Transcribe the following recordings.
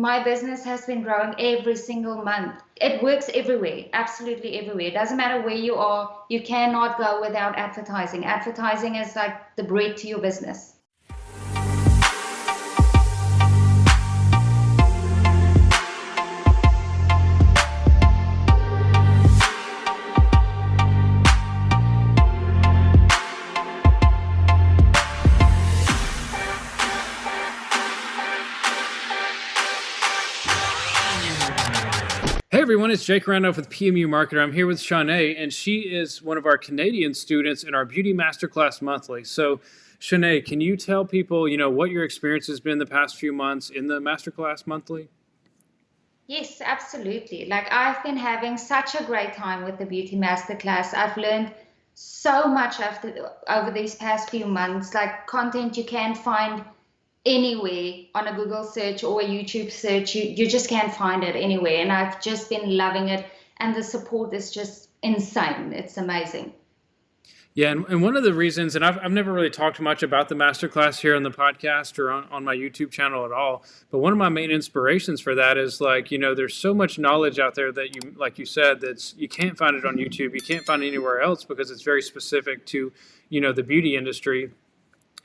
my business has been growing every single month. It works everywhere, absolutely everywhere. It doesn't matter where you are, you cannot go without advertising. Advertising is like the bread to your business. Hey everyone, it's Jake Randolph with PMU Marketer. I'm here with Shanae, and she is one of our Canadian students in our Beauty Masterclass Monthly. So, Shanae, can you tell people, what your experience has been the past few months in the Masterclass Monthly? Yes, absolutely. Like I've been having such a great time with the Beauty Masterclass. I've learned so much over these past few months, like content you can't find anywhere on a Google search or a YouTube search. You just can't find it anywhere. And I've just been loving it. And the support is just insane. It's amazing. Yeah, and one of the reasons, and I've never really talked much about the masterclass here on the podcast or on my YouTube channel at all, but one of my main inspirations for that is there's so much knowledge out there that like you said, you can't find it on YouTube, you can't find it anywhere else because it's very specific to, the beauty industry.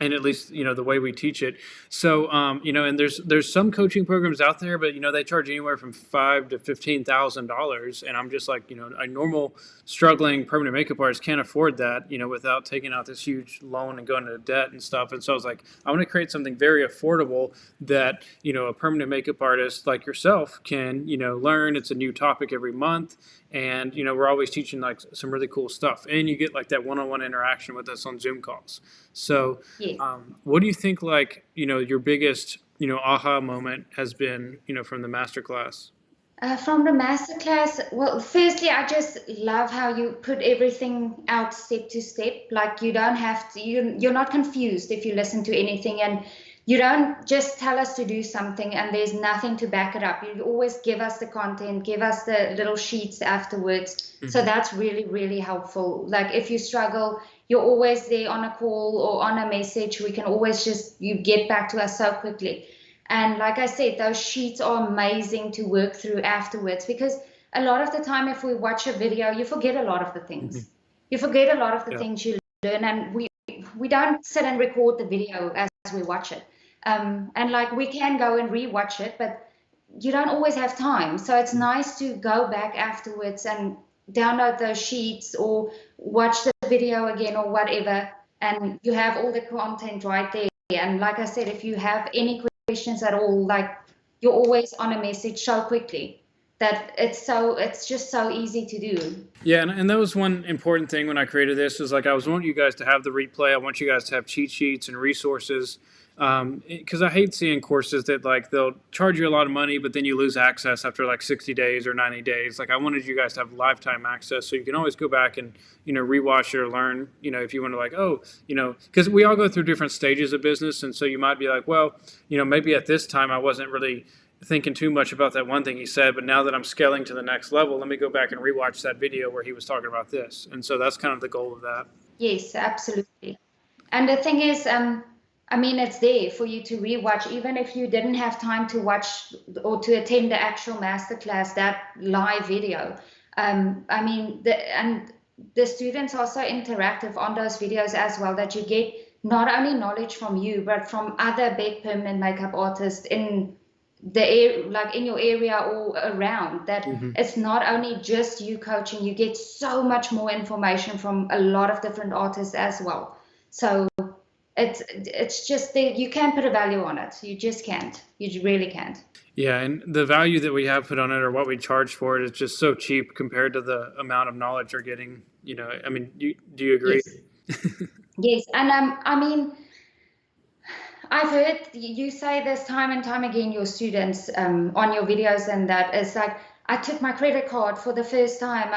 And at least, the way we teach it. So, and there's some coaching programs out there, but, they charge anywhere from $5,000 to $15,000. And I'm just like, a normal struggling permanent makeup artist can't afford that, without taking out this huge loan and going into debt and stuff. And so I was like, I want to create something very affordable that, a permanent makeup artist like yourself can, learn. It's a new topic every month. And, we're always teaching like some really cool stuff. And you get like that one-on-one interaction with us on Zoom calls. So what do you think your biggest, aha moment has been, from the masterclass? From the masterclass, well, firstly, I just love how you put everything out step to step. Like you don't have to, you're not confused if you listen to anything, and you don't just tell us to do something and there's nothing to back it up. You always give us the content, give us the little sheets afterwards. Mm-hmm. So that's really, really helpful. Like if you struggle, you're always there on a call or on a message. We can always you get back to us so quickly. And like I said, those sheets are amazing to work through afterwards, because a lot of the time, if we watch a video, you forget a lot of the things. Mm-hmm. You forget a lot of the things you learn, and we don't sit and record the video as we watch it. And like we can go and re-watch it, but you don't always have time. So it's nice to go back afterwards and download those sheets or watch the video again or whatever, and you have all the content right there. And like I said, if you have any questions at all, like you're always on a message so quickly that it's just so easy to do. Yeah, and that was one important thing when I created this, is like I want you guys to have the replay. I want you guys to have cheat sheets and resources. Because I hate seeing courses that like they'll charge you a lot of money, but then you lose access after like 60 days or 90 days. Like I wanted you guys to have lifetime access, so you can always go back and rewatch it or learn. If you want to because we all go through different stages of business, and so you might be like, well, maybe at this time I wasn't really thinking too much about that one thing he said, but now that I'm scaling to the next level, let me go back and rewatch that video where he was talking about this. And so that's kind of the goal of that. Yes, absolutely. And the thing is, it's there for you to rewatch, even if you didn't have time to watch or to attend the actual masterclass, that live video. The students are so interactive on those videos as well, that you get not only knowledge from you, but from other big permanent makeup artists in in your area or around, that it's not only just you coaching, you get so much more information from a lot of different artists as well. So it's just that you can't put a value on it. You just can't. You really can't. Yeah, and the value that we have put on it, or what we charge for it, is just so cheap compared to the amount of knowledge you're getting. Do you agree? Yes, yes. And I've heard you say this time and time again, your students on your videos, and that it's like, I took my credit card for the first time.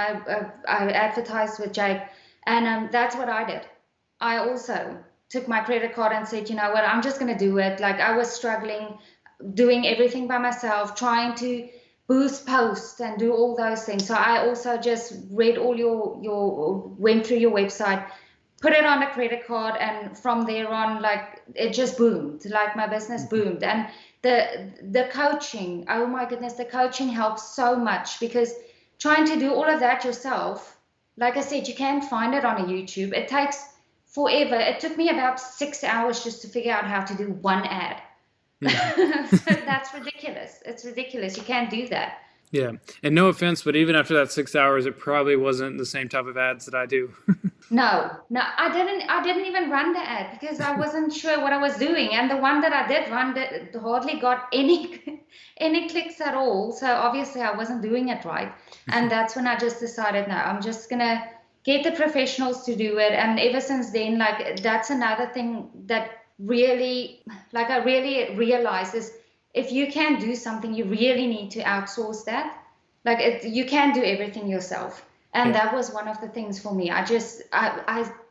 I advertised with Jake, and that's what I did. I also took my credit card and said, you know what, I'm just going to do it. Like I was struggling, doing everything by myself, trying to boost posts and do all those things. So I also just read all went through your website, put it on a credit card, and from there on, like it just boomed. Like my business boomed. And The coaching, oh my goodness, the coaching helps so much, because trying to do all of that yourself, like I said, you can't find it on a YouTube. It takes forever. It took me about 6 hours just to figure out how to do one ad. So that's ridiculous. It's ridiculous. You can't do that. Yeah. And no offense, but even after that 6 hours, it probably wasn't the same type of ads that I do. No, I didn't even run the ad because I wasn't sure what I was doing. And the one that I did run hardly got any any clicks at all. So obviously I wasn't doing it right. And that's when I just decided, no, I'm just gonna get the professionals to do it. And ever since then, like, that's another thing that really, like, I really realized is, if you can do something, you really need to outsource that. Like, you can't do everything yourself. And Yeah. that was one of the things for me. I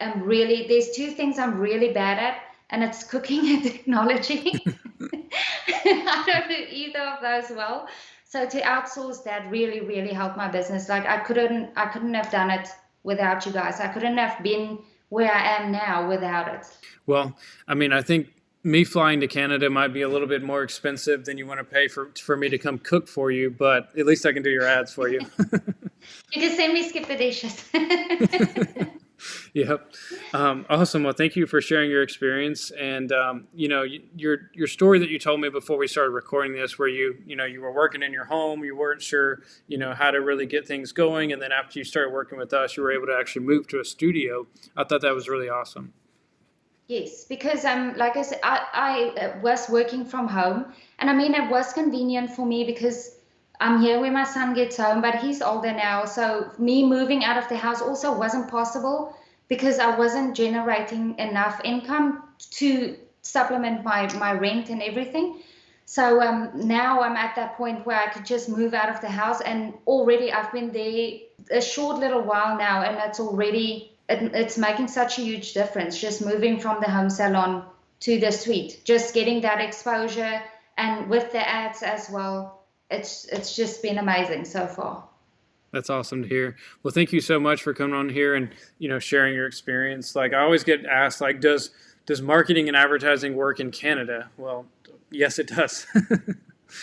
am really, there's two things I'm really bad at, and it's cooking and technology. I don't do either of those well. So to outsource that really, really helped my business. Like, I couldn't have done it without you guys. I couldn't have been where I am now without it. Well, I mean, I think me flying to Canada might be a little bit more expensive than you want to pay for me to come cook for you, but at least I can do your ads for you. You can send me skip the dishes. Yep. Awesome. Well, thank you for sharing your experience. And, your story that you told me before we started recording this, where you were working in your home, you weren't sure, how to really get things going. And then after you started working with us, you were able to actually move to a studio. I thought that was really awesome. Yes, because like I said, I was working from home, and I mean, it was convenient for me because I'm here when my son gets home, but he's older now, so me moving out of the house also wasn't possible because I wasn't generating enough income to supplement my rent and everything. So now I'm at that point where I could just move out of the house, and already I've been there a short little while now, and it's making such a huge difference just moving from the home salon to the suite, just getting that exposure, and with the ads as well. It's just been amazing so far. That's awesome to hear. Well, thank you so much for coming on here and, sharing your experience. Like, I always get asked, like, does marketing and advertising work in Canada? Well, yes, it does.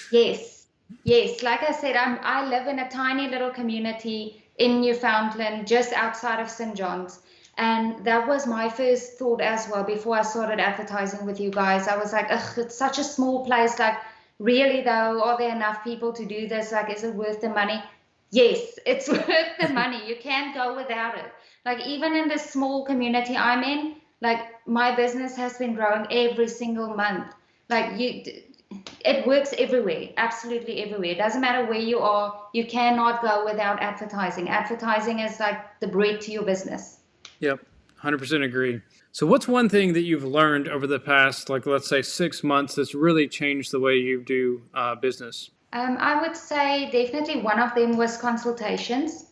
Yes, yes. Like I said, I live in a tiny little community in Newfoundland, just outside of St. John's. And that was my first thought as well before I started advertising with you guys. I was like, ugh, it's such a small place. Like, really though, are there enough people to do this? Like, is it worth the money? Yes, it's worth the money. You can't go without it. Like, even in this small community I'm in, like, my business has been growing every single month. Like, it works everywhere, absolutely everywhere. It doesn't matter where you are, you cannot go without advertising. Advertising is like the bread to your business. Yep, 100% agree. So what's one thing that you've learned over the past, like, let's say 6 months that's really changed the way you do business? I would say definitely one of them was consultations.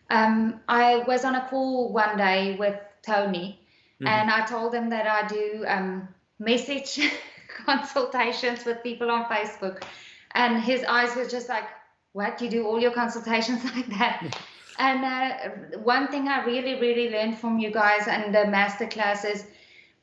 I was on a call one day with Tony, and I told him that I do message consultations with people on Facebook, and his eyes were just like, "What? You do all your consultations like that?" And one thing I really, really learned from you guys and the masterclass is,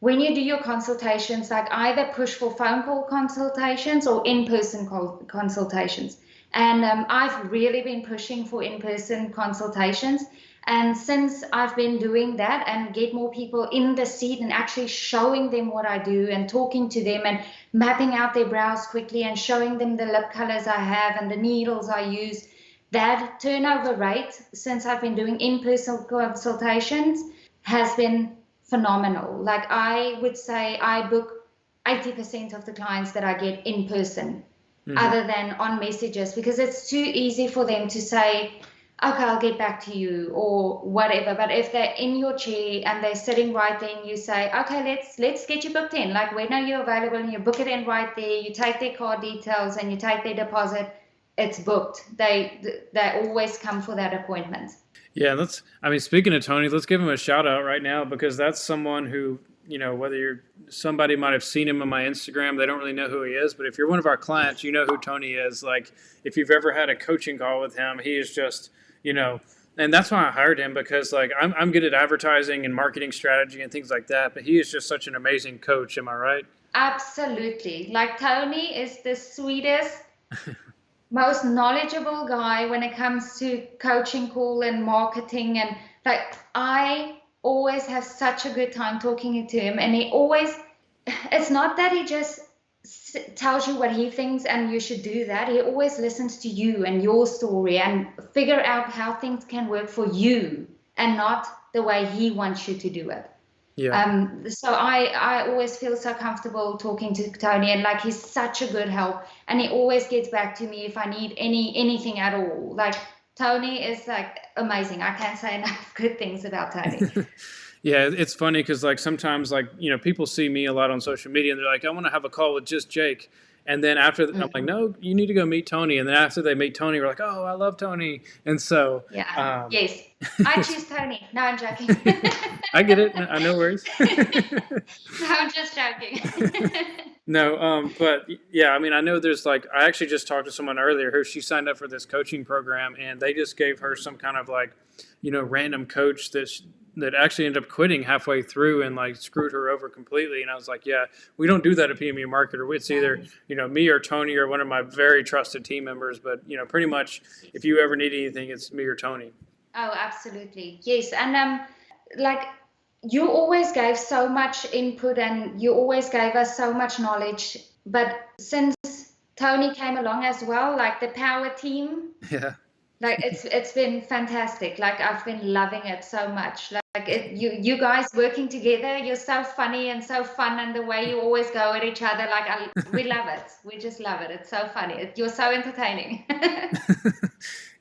when you do your consultations, like, either push for phone call consultations or in-person consultations. And I've really been pushing for in-person consultations. And since I've been doing that and get more people in the seat and actually showing them what I do and talking to them and mapping out their brows quickly and showing them the lip colors I have and the needles I use, that turnover rate since I've been doing in-person consultations has been phenomenal. Like, I would say I book 80% of the clients that I get in person, other than on messages, because it's too easy for them to say, okay, I'll get back to you or whatever. But if they're in your chair and they're sitting right there and you say, okay, let's get you booked in, like, when are you available, and you book it in right there, you take their card details and you take their deposit, it's booked. They always come for that appointment. Yeah, speaking of Tony, let's give him a shout out right now, because that's someone who, whether somebody might have seen him on my Instagram, they don't really know who he is. But if you're one of our clients, you know who Tony is. Like, if you've ever had a coaching call with him, he is just, and that's why I hired him, because, like, I'm good at advertising and marketing strategy and things like that. But he is just such an amazing coach. Am I right? Absolutely. Like Tony is the sweetest, most knowledgeable guy when it comes to coaching call and marketing. And like, I always have such a good time talking to him. And he always, it's not that he just tells you what he thinks and you should do that. He always listens to you and your story and figure out how things can work for you and not the way he wants you to do it. Yeah. So I always feel so comfortable talking to Tony, and like he's such a good help, and he always gets back to me if I need anything at all. Like Tony is like amazing. I can't say enough good things about Tony. Yeah, it's funny because like sometimes like people see me a lot on social media and they're like, I want to have a call with just Jake, and then after I'm like, no, you need to go meet Tony, and then after they meet Tony, we're like, oh, I love Tony, and so Yeah, yes, I choose Tony. No, I'm joking. I get it. I know worries. No, I'm just joking. No, but yeah, I mean, I know there's like, I actually just talked to someone earlier who she signed up for this coaching program, and they just gave her some kind of like, random coach that actually ended up quitting halfway through and like screwed her over completely. And I was like, yeah, we don't do that at PME Marketer. It's either, me or Tony or one of my very trusted team members. But, pretty much if you ever need anything, it's me or Tony. Oh, absolutely. Yes. And like you always gave so much input and you always gave us so much knowledge. But since Tony came along as well, like the power team, yeah, like it's been fantastic. Like I've been loving it so much. Like you guys working together, you're so funny and so fun, and the way you always go at each other, like we love it. We just love it. It's so funny. You're so entertaining.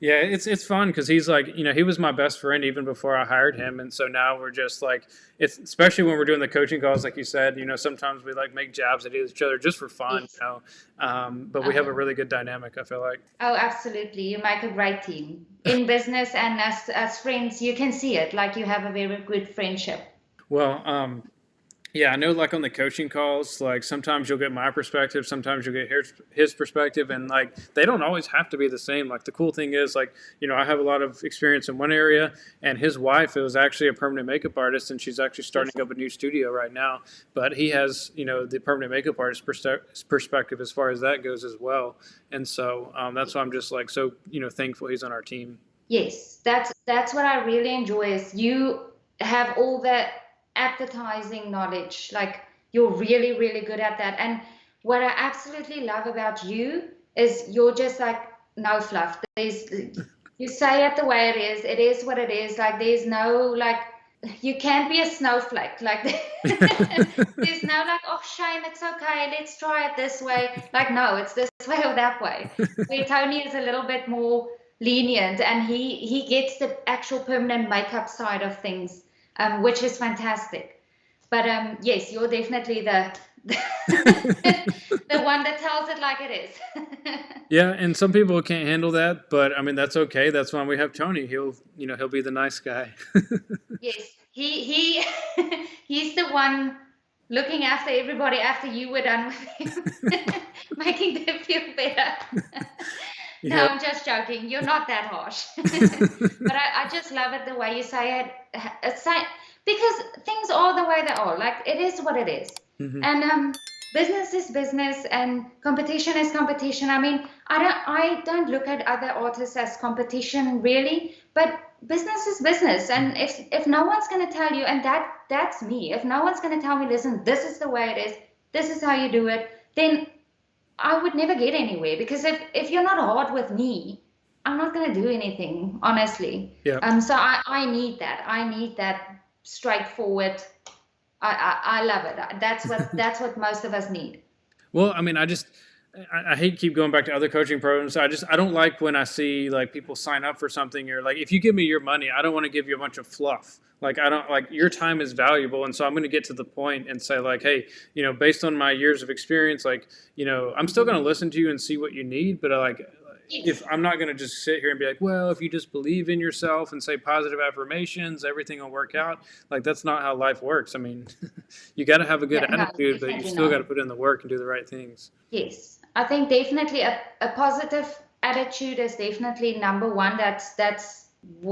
Yeah, it's fun because he's like, he was my best friend even before I hired him, and so now we're just like, it's especially when we're doing the coaching calls, like you said, sometimes we like make jabs at each other just for fun, but we have a really good dynamic, I feel like. Oh, absolutely. You make a great team in business, and as friends, you can see it. Like you have a very good friendship. Well, yeah, I know like on the coaching calls, like sometimes you'll get my perspective, sometimes you'll get his perspective, and like they don't always have to be the same. Like the cool thing is like, I have a lot of experience in one area, and his wife is actually a permanent makeup artist, and she's actually starting up a new studio right now. But he has, the permanent makeup artist perspective as far as that goes as well. And so that's why I'm just like so, thankful he's on our team. Yes, that's what I really enjoy is you have all the advertising knowledge. Like you're really, really good at that. And what I absolutely love about you is you're just like no fluff. You say it the way it is. It is what it is. Like there's no like you can't be a snowflake. Like there's no like, oh shame, it's okay, let's try it this way. Like no, it's this way or that way. Where Tony is a little bit more lenient, and he gets the actual permanent makeup side of things. Which is fantastic. But yes, you're definitely the the one that tells it like it is. Yeah, and some people can't handle that, but I mean that's okay. That's why we have Tony. He'll be the nice guy. Yes, he he's the one looking after everybody after you were done with him, making them feel better. No, I'm just joking. You're not that harsh. But I just love it the way you say it. Because things are the way they are. Like it is what it is. Mm-hmm. And business is business and competition is competition. I mean, I don't look at other artists as competition really, but business is business. And if no one's gonna tell you, and that's me, if no one's gonna tell me, listen, this is the way it is, this is how you do it, then I would never get anywhere, because if you're not hard with me, I'm not going to do anything, honestly. Yeah. So I need that. I need that straightforward. I love it. That's what most of us need. Well, I mean, I hate to keep going back to other coaching programs. I don't like when I see like people sign up for something. Or like, if you give me your money, I don't want to give you a bunch of fluff. Like I don't like your time is valuable, and so I'm going to get to the point and say like, hey, based on my years of experience, like, I'm still going to listen to you and see what you need, but if I'm not going to just sit here and be like, well, if you just believe in yourself and say positive affirmations, everything will work out. Like that's not how life works. I mean, you got to have a good attitude, but you still got to put in the work and do the right things. Yes, I think definitely a positive attitude is definitely number one. That's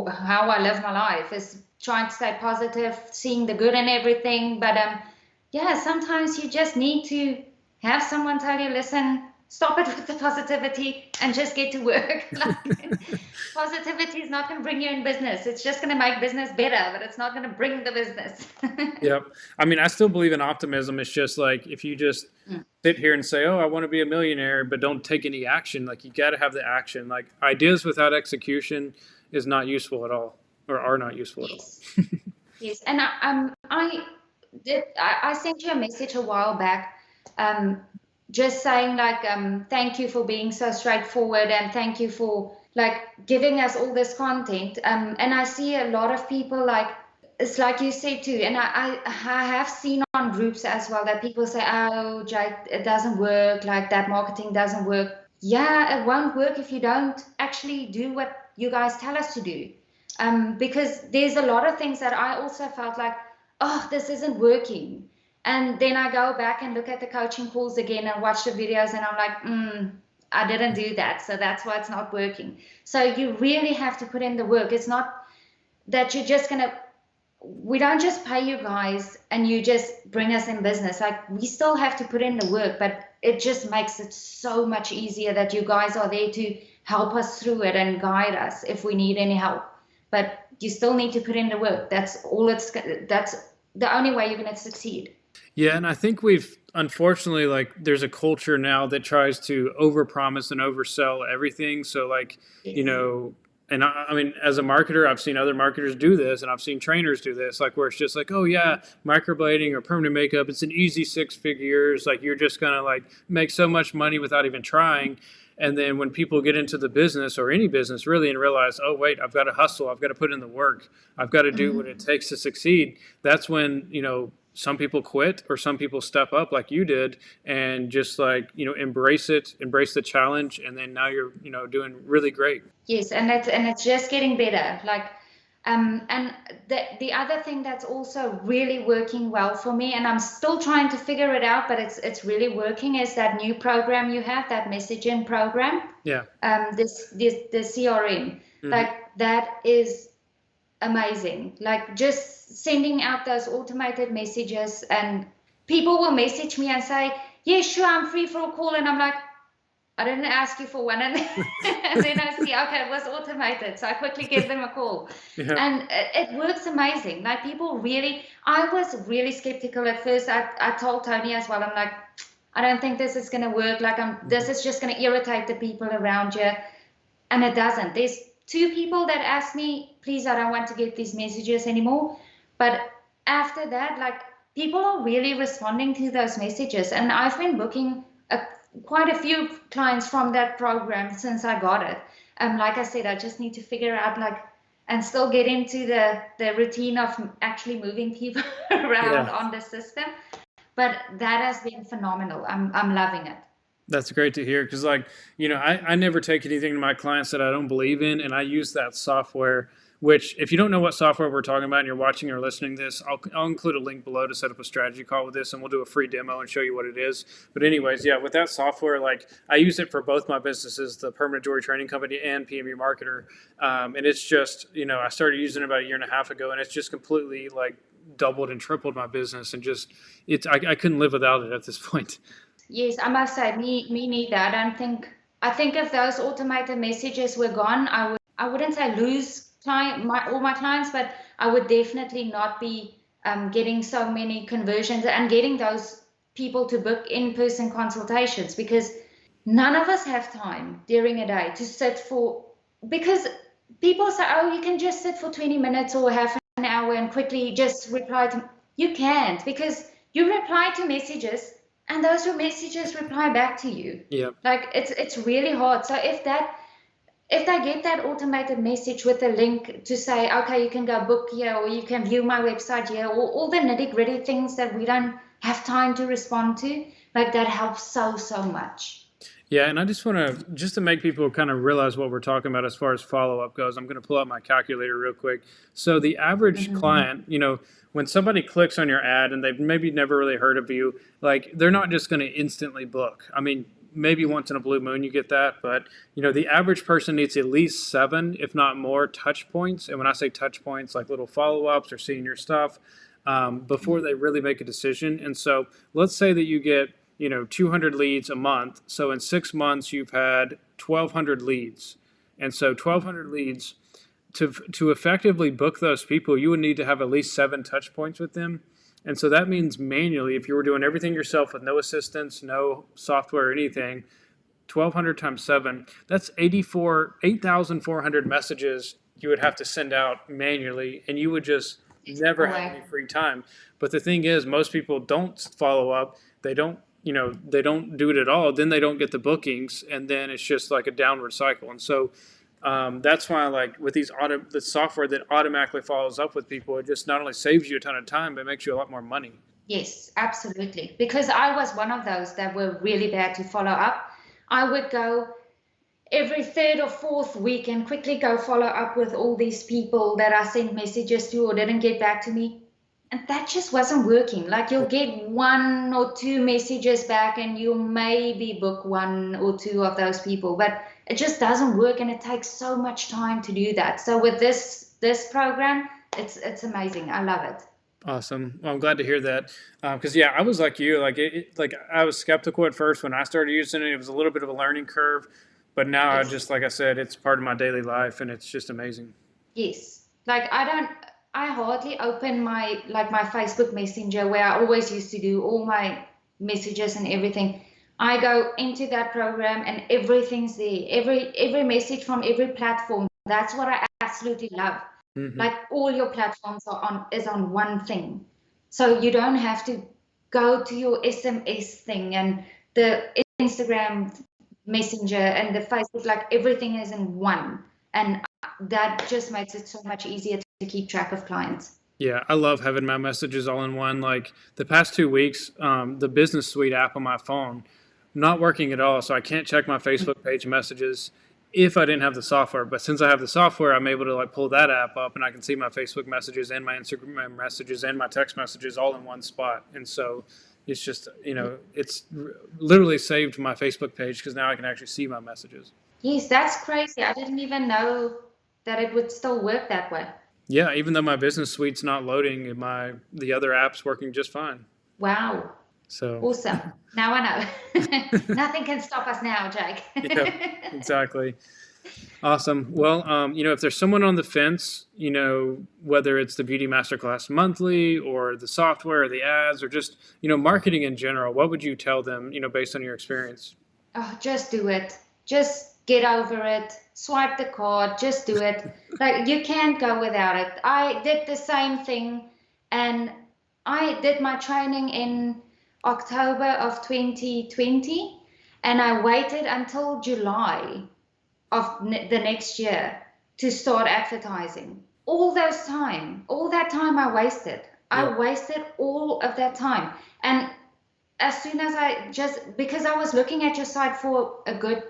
how I live my life, is trying to stay positive, seeing the good in everything. But yeah, sometimes you just need to have someone tell you, listen, stop it with the positivity and just get to work. Like, positivity is not going to bring you in business. It's just going to make business better, but it's not going to bring the business. Yep. I mean, I still believe in optimism. It's just like if you just Mm. sit here and say, "Oh, I want to be a millionaire," but don't take any action, like you got to have the action. Like ideas without execution is not useful at all, or are not useful at all. Yes. Yes. And I sent you a message a while back, um, just saying like, thank you for being so straightforward and thank you for like giving us all this content. And I see a lot of people like, it's like you said too, and I have seen on groups as well that people say, oh, Jake, it doesn't work, like that marketing doesn't work. Yeah, it won't work if you don't actually do what you guys tell us to do. Because there's a lot of things that I also felt like, oh, this isn't working. And then I go back and look at the coaching calls again and watch the videos, and I'm like, I didn't do that. So that's why it's not working. So you really have to put in the work. It's not that you're just going to, we don't just pay you guys and you just bring us in business. Like, we still have to put in the work, but it just makes it so much easier that you guys are there to help us through it and guide us if we need any help. But you still need to put in the work. That's the only way you're going to succeed. Yeah, and I think we've unfortunately like there's a culture now that tries to overpromise and oversell everything. So like, you Yes. know, and I mean, as a marketer, I've seen other marketers do this, and I've seen trainers do this, like where it's just like, oh yeah, microblading or permanent makeup, it's an easy 6 figures. Like you're just gonna like make so much money without even trying. And then when people get into the business or any business really and realize, oh wait, I've got to hustle, I've got to put in the work, I've got to do what it takes to succeed. That's when, you know, some people quit or some people step up like you did and just like, you know, embrace it, embrace the challenge. And then now you're, you know, doing really great. Yes, and it's just getting better. Like, and the other thing that's also really working well for me, and I'm still trying to figure it out, but it's really working, is that new program you have, that messaging program. Yeah. The CRM, like that is amazing. Like just sending out those automated messages, and people will message me and say, yeah, sure, I'm free for a call, and I'm like, I didn't ask you for one. And then I see, okay, it was automated. So I quickly give them a call. Yeah. And it works amazing. Like people really, I was really skeptical at first. I told Tony as well, I'm like, I don't think this is going to work. Like this is just going to irritate the people around you. And it doesn't. There's 2 people that asked me, please, I don't want to get these messages anymore. But after that, like people are really responding to those messages. And I've been booking quite a few clients from that program since I got it. Like I said, I just need to figure out like and still get into the routine of actually moving people around on the system. But that has been phenomenal. I'm loving it. That's great to hear because, like, you know, I never take anything to my clients that I don't believe in, and I use that software. Which, if you don't know what software we're talking about and you're watching or listening to this, I'll include a link below to set up a strategy call with this, and we'll do a free demo and show you what it is. But anyways, yeah, with that software, like I use it for both my businesses, the Permanent Jewelry Training Company and PMU Marketer, and it's just, you know, I started using it about a year and a half ago, and it's just completely like doubled and tripled my business, and just I couldn't live without it at this point. Yes, I must say, me neither. I think if those automated messages were gone, I wouldn't say lose all my clients, but I would definitely not be getting so many conversions and getting those people to book in-person consultations, because none of us have time during a day to sit for, because people say, oh, you can just sit for 20 minutes or half an hour and quickly just reply to. You can't, because you reply to messages and those messages reply back to you. Yeah. Like it's really hard. So if they get that automated message with a link to say, okay, you can go book here, or you can view my website here, or all the nitty-gritty things that we don't have time to respond to, like that helps so much. Yeah, and I just want to, just to make people kind of realize what we're talking about as far as follow-up goes, I'm going to pull out my calculator real quick. So the average client, you know, when somebody clicks on your ad and they've maybe never really heard of you, like they're not just going to instantly book. I mean, maybe once in a blue moon you get that, but you know, the average person needs at least 7, if not more, touch points. And when I say touch points, like little follow-ups or seeing your stuff, before they really make a decision. And so let's say that you get, 200 leads a month. So in 6 months, you've had 1,200 leads. And so 1,200 leads, to effectively book those people, you would need to have at least 7 touch points with them. And so that means manually, if you were doing everything yourself with no assistance, no software or anything, 1,200 times 7, that's 8,400 messages you would have to send out manually, and you would just never have any free time. But the thing is, most people don't follow up. They don't, they don't do it at all. Then they don't get the bookings, and then it's just like a downward cycle. And so that's why, like with the software that automatically follows up with people, it just not only saves you a ton of time, but makes you a lot more money. Yes, absolutely. Because I was one of those that were really bad to follow up. I would go every 3rd or 4th week and quickly go follow up with all these people that I sent messages to or didn't get back to me. And that just wasn't working. Like you'll get 1 or 2 messages back and you'll maybe book 1 or 2 of those people, but it just doesn't work, and it takes so much time to do that. So with this program, it's amazing. I love it. Awesome. Well, I'm glad to hear that. Because I was like you, like I was skeptical at first when I started using it. It was a little bit of a learning curve, but now I just, like I said, it's part of my daily life, and it's just amazing. Yes. Like I hardly open my Facebook Messenger where I always used to do all my messages and everything. I go into that program and everything's there. Every message from every platform. That's what I absolutely love. Mm-hmm. Like all your platforms is on one thing. So you don't have to go to your SMS thing and the Instagram Messenger and the Facebook, like everything is in one. And that just makes it so much easier to keep track of clients. Yeah, I love having my messages all in one. Like the past 2 weeks, the Business Suite app on my phone, not working at all. So I can't check my Facebook page messages if I didn't have the software. But since I have the software, I'm able to like pull that app up, and I can see my Facebook messages and my Instagram messages and my text messages all in one spot. And so it's just, it's literally saved my Facebook page because now I can actually see my messages. Yes, that's crazy. I didn't even know that it would still work that way. Yeah, even though my Business Suite's not loading, the other app's working just fine. Wow. So awesome. Now I know. Nothing can stop us now, Jake. Yeah, exactly. Awesome. Well, if there's someone on the fence, whether it's the Beauty Masterclass monthly or the software or the ads or just, marketing in general, what would you tell them, based on your experience? Oh, just do it. Just get over it. Swipe the card. Just do it. Like you can't go without it. I did the same thing, and I did my training in October of 2020, and I waited until July of the next year to start advertising. All that time I wasted. Yeah. I wasted all of that time. And as soon as because I was looking at your site for a good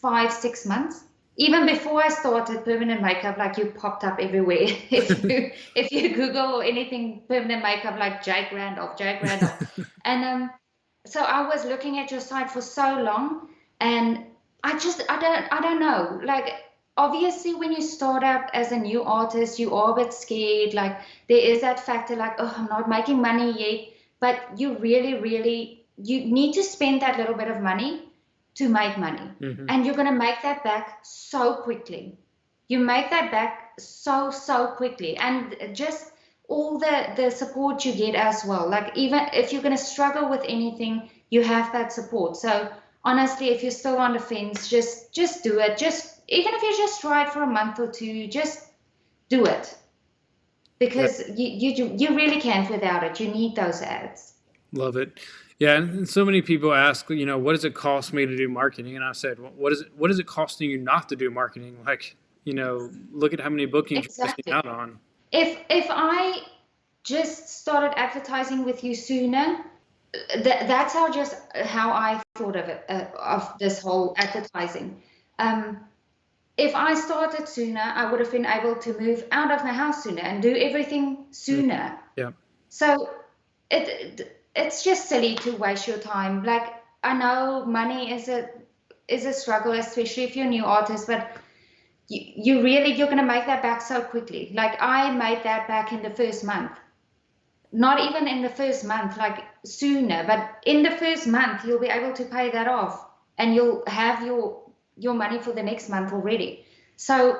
5-6 months, even before I started permanent makeup, like you popped up everywhere. if you Google anything permanent makeup, like Jake Randolph. And so I was looking at your site for so long, and I don't know. Like obviously, when you start out as a new artist, you are a bit scared. Like there is that factor, like I'm not making money yet. But you really you need to spend that little bit of money to make money. Mm-hmm. And you're going to make that back so quickly. You make that back so quickly. And just all the support you get as well. Like even if you're going to struggle with anything, you have that support. So honestly, if you're still on the fence, just do it. Just even if you just try it for a month or two, just do it. Because you really can't without it. You need those ads. Love it. Yeah, and so many people ask, what does it cost me to do marketing? And I said, well, what is it costing you not to do marketing? Like, look at how many bookings you're missing out on. If I just started advertising with you sooner, that's how I thought of it, of this whole advertising. If I started sooner, I would have been able to move out of my house sooner and do everything sooner. Yeah. So it's just silly to waste your time. Like I know money is a struggle, especially if you're a new artist, but you're going to make that back so quickly. Like I made that back in the first month. not even in the first month, like sooner, but in the first month, you'll be able to pay that off and you'll have your money for the next month already. So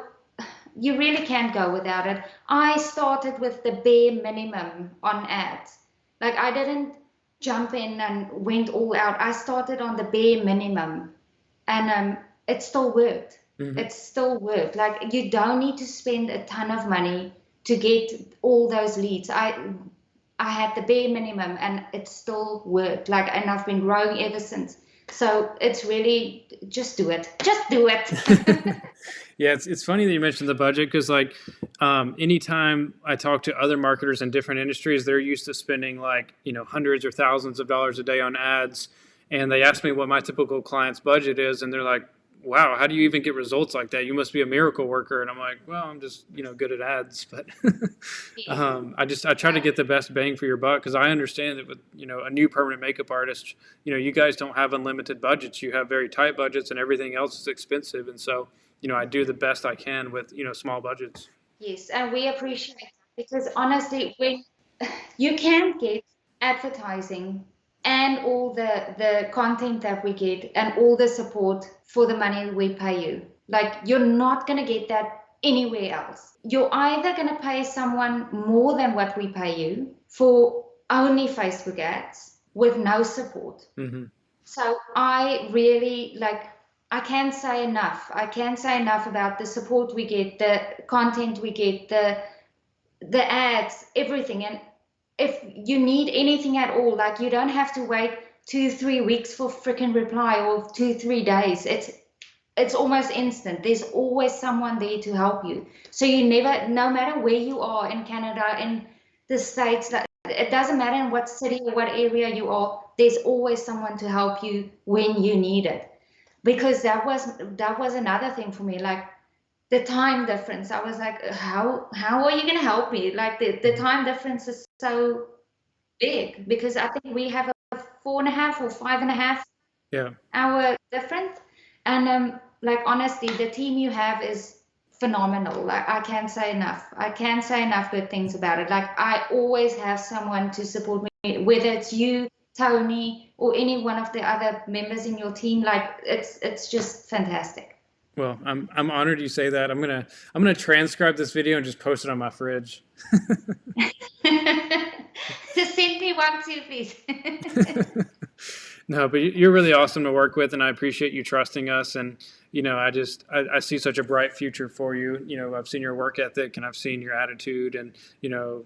you really can't go without it. I started with the bare minimum on ads. Like I didn't jump in and went all out. I started on the bare minimum, and it still worked. Mm-hmm. It still worked. Like you don't need to spend a ton of money to get all those leads. I had the bare minimum and it still worked. Like, and I've been growing ever since. So it's really just do it. Just do it. Yeah, it's funny that you mentioned the budget because like anytime I talk to other marketers in different industries, they're used to spending like, hundreds or thousands of dollars a day on ads. And they ask me what my typical client's budget is. And they're like, wow, how do you even get results like that? You must be a miracle worker. And I'm like, well, I'm just, good at ads. But I try to get the best bang for your buck because I understand that with, a new permanent makeup artist, you guys don't have unlimited budgets. You have very tight budgets and everything else is expensive. And so, I do the best I can with, small budgets. Yes, and we appreciate that because honestly, when you can get advertising and all the content that we get and all the support for the money we pay you, like you're not going to get that anywhere else. You're either going to pay someone more than what we pay you for only Facebook ads with no support. Mm-hmm. So I really I can't say enough. I can't say enough about the support we get, the content we get, the ads, everything. And if you need anything at all, like you don't have to wait 2-3 weeks for freaking reply or 2-3 days. It's almost instant. There's always someone there to help you. So you never, no matter where you are in Canada, in the States, it doesn't matter in what city or what area you are, there's always someone to help you when you need it. Because that was another thing for me, like the time difference. I was like, how are you going to help me? Like the time difference is so big because I think we have a 4.5 or 5.5 hour difference. And like honestly, the team you have is phenomenal. Like I can't say enough. I can't say enough good things about it. Like I always have someone to support me, whether it's you, Tony, or any one of the other members in your team. Like it's just fantastic. Well, I'm honored you say that. I'm gonna transcribe this video and just post it on my fridge. Just send me one too, please. No, but you're really awesome to work with, and I appreciate you trusting us. And I see such a bright future for you. I've seen your work ethic, and I've seen your attitude, and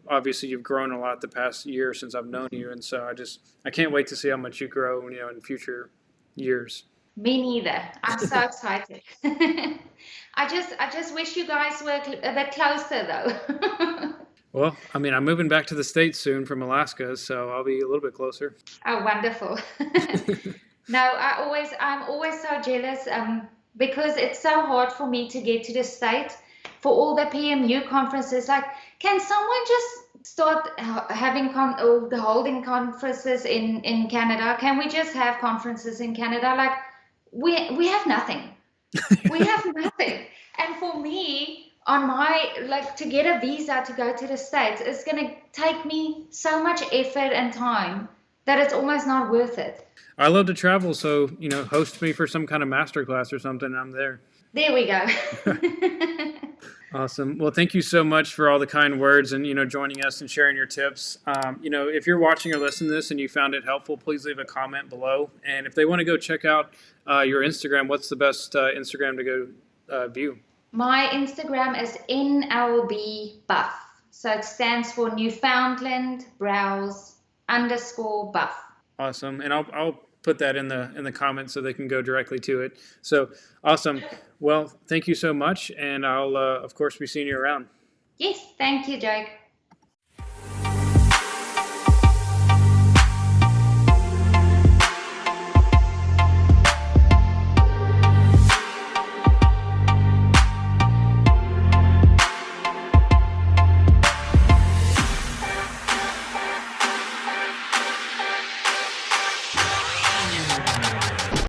obviously you've grown a lot the past year since I've known you, and so I can't wait to see how much you grow, in future years. Me neither. I'm so excited. I just wish you guys were a bit closer though. Well, I'm moving back to the States soon from Alaska, so I'll be a little bit closer. Oh, wonderful. No, I'm always so jealous because it's so hard for me to get to the States for all the PMU conferences. Like, can someone just start having holding conferences in Canada? Can we just have conferences in Canada? Like, we have nothing. We have nothing. And for me, on my to get a visa to go to the States, it's going to take me so much effort and time that it's almost not worth it. I love to travel, so host me for some kind of masterclass or something, and I'm there. There we go. Awesome. Well, thank you so much for all the kind words and joining us and sharing your tips. If you're watching or listening to this and you found it helpful, please leave a comment below. And if they want to go check out your Instagram, what's the best Instagram to go view? My Instagram is NLB_buff. So it stands for Newfoundland Browse _buff. Awesome. And I'll put that in the comments so they can go directly to it. So awesome. Well, thank you so much. And I'll, of course, be seeing you around. Yes. Thank you, Jake.